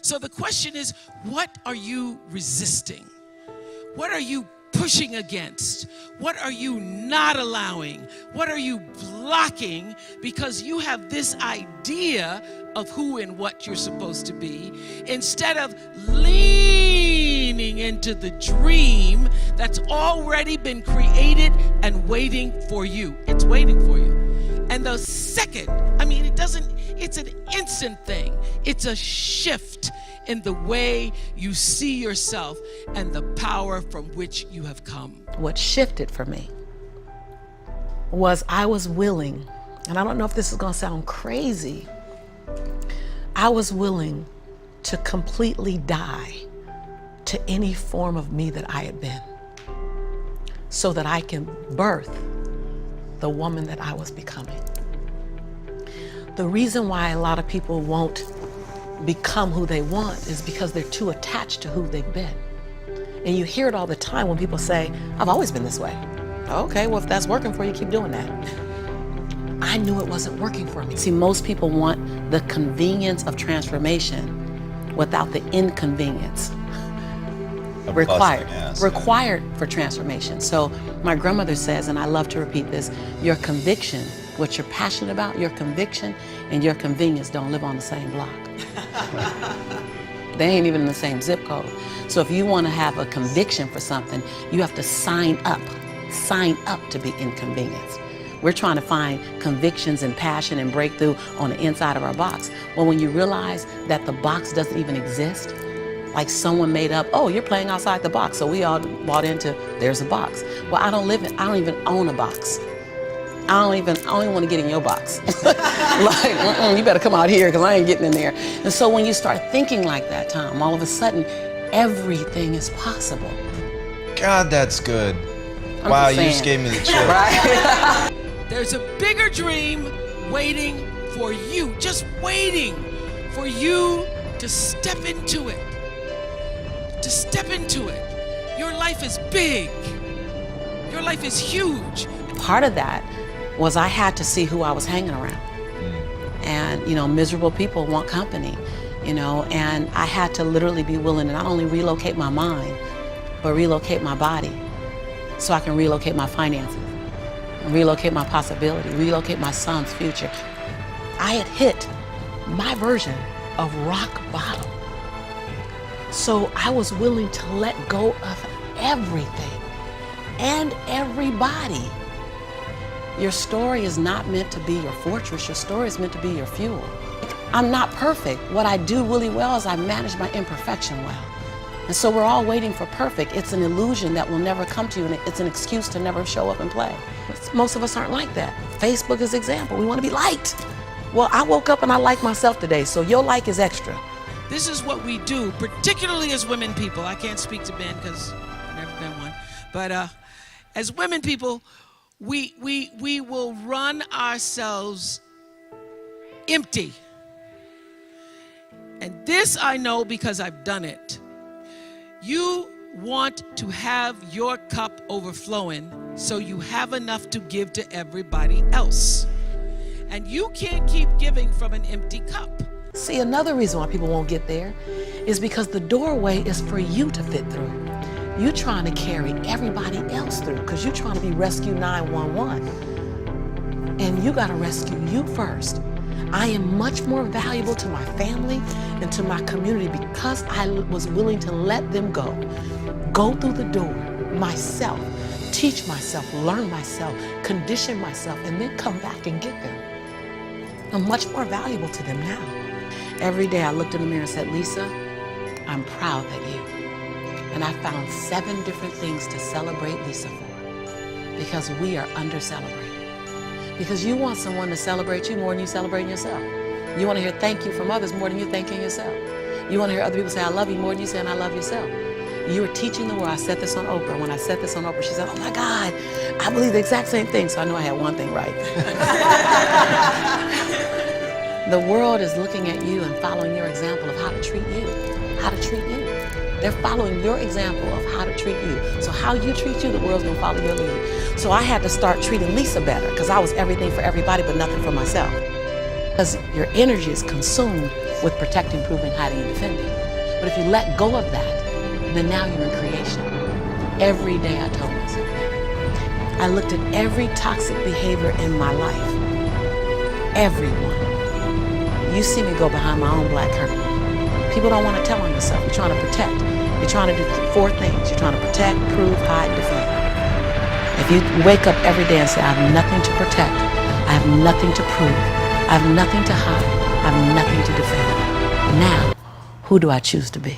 So the question is, what are you resisting? What are you pushing against? What are you not allowing? What are you blocking because you have this idea of who and what you're supposed to be, instead of leaning into the dream that's already been created and waiting for you? It's waiting for you. And the second, it's an instant thing. It's a shift in the way you see yourself and the power from which you have come. What shifted for me was I was willing, and I don't know if this is gonna sound crazy, I was willing to completely die to any form of me that I had been, so that I can birth the woman that I was becoming. The reason why a lot of people won't become who they want is because they're too attached to who they've been. And you hear it all the time when people say, I've always been this way. Okay, well, if that's working for you, keep doing that. I knew it wasn't working for me. See, most people want the convenience of transformation without the inconvenience required for transformation. So my grandmother says, and I love to repeat this, your conviction, what you're passionate about, your conviction and your convenience don't live on the same block. They ain't even in the same zip code. So if you want to have a conviction for something, you have to sign up to be inconvenienced. We're trying to find convictions and passion and breakthrough on the inside of our box. Well, when you realize that the box doesn't even exist, like someone made up, oh, you're playing outside the box. So we all bought into, there's a box. Well, I don't even own a box. I don't even want to get in your box. Like, you better come out here because I ain't getting in there. And so when you start thinking like that, Tom, all of a sudden, everything is possible. God, that's good. Wow, you just gave me the chill. Right? There's a bigger dream waiting for you, just waiting for you to step into it. To step into it. Your life is big. Your life is huge. Part of that was I had to see who I was hanging around. And, miserable people want company, and I had to literally be willing to not only relocate my mind, but relocate my body so I can relocate my finances, relocate my possibility, relocate my son's future. I had hit my version of rock bottom. So I was willing to let go of everything and everybody. Your story is not meant to be your fortress. Your story is meant to be your fuel. I'm not perfect. What I do really well is I manage my imperfection well. And so we're all waiting for perfect. It's an illusion that will never come to you, and it's an excuse to never show up and play. Most of us aren't like that. Facebook is an example. We want to be liked. Well, I woke up and I like myself today, so your like is extra. This is what we do, particularly as women people. I can't speak to men because I've never been one. But as women people, we will run ourselves empty. And this I know because I've done it. You want to have your cup overflowing so you have enough to give to everybody else. And you can't keep giving from an empty cup. See, another reason why people won't get there is because the doorway is for you to fit through. You're trying to carry everybody else through because you're trying to be Rescue 911. And you got to rescue you first. I am much more valuable to my family and to my community because I was willing to let them go through the door myself, teach myself, learn myself, condition myself, and then come back and get them. I'm much more valuable to them now. Every day I looked in the mirror and said, Lisa, I'm proud of you. And I found 7 different things to celebrate Lisa for because we are under-celebrated. Because you want someone to celebrate you more than you celebrating yourself. You want to hear thank you from others more than you thanking yourself. You want to hear other people say I love you more than you saying I love yourself. You are teaching the world. I said this on Oprah. When I said this on Oprah, she said, oh my God, I believe the exact same thing. So I knew I had one thing right. The world is looking at you and following your example of how to treat you. How to treat you. They're following your example of how to treat you. So how you treat you, the world's gonna follow your lead. So I had to start treating Lisa better because I was everything for everybody but nothing for myself. Because your energy is consumed with protecting, proving, hiding, and defending. But if you let go of that, then now you're in creation. Every day I told myself that. I looked at every toxic behavior in my life. Everyone. You see me go behind my own black curtain. People don't want to tell on yourself. You're trying to protect. You're trying to do 4 things. You're trying to protect, prove, hide, defend. If you wake up every day and say, I have nothing to protect, I have nothing to prove, I have nothing to hide, I have nothing to defend. Now, who do I choose to be?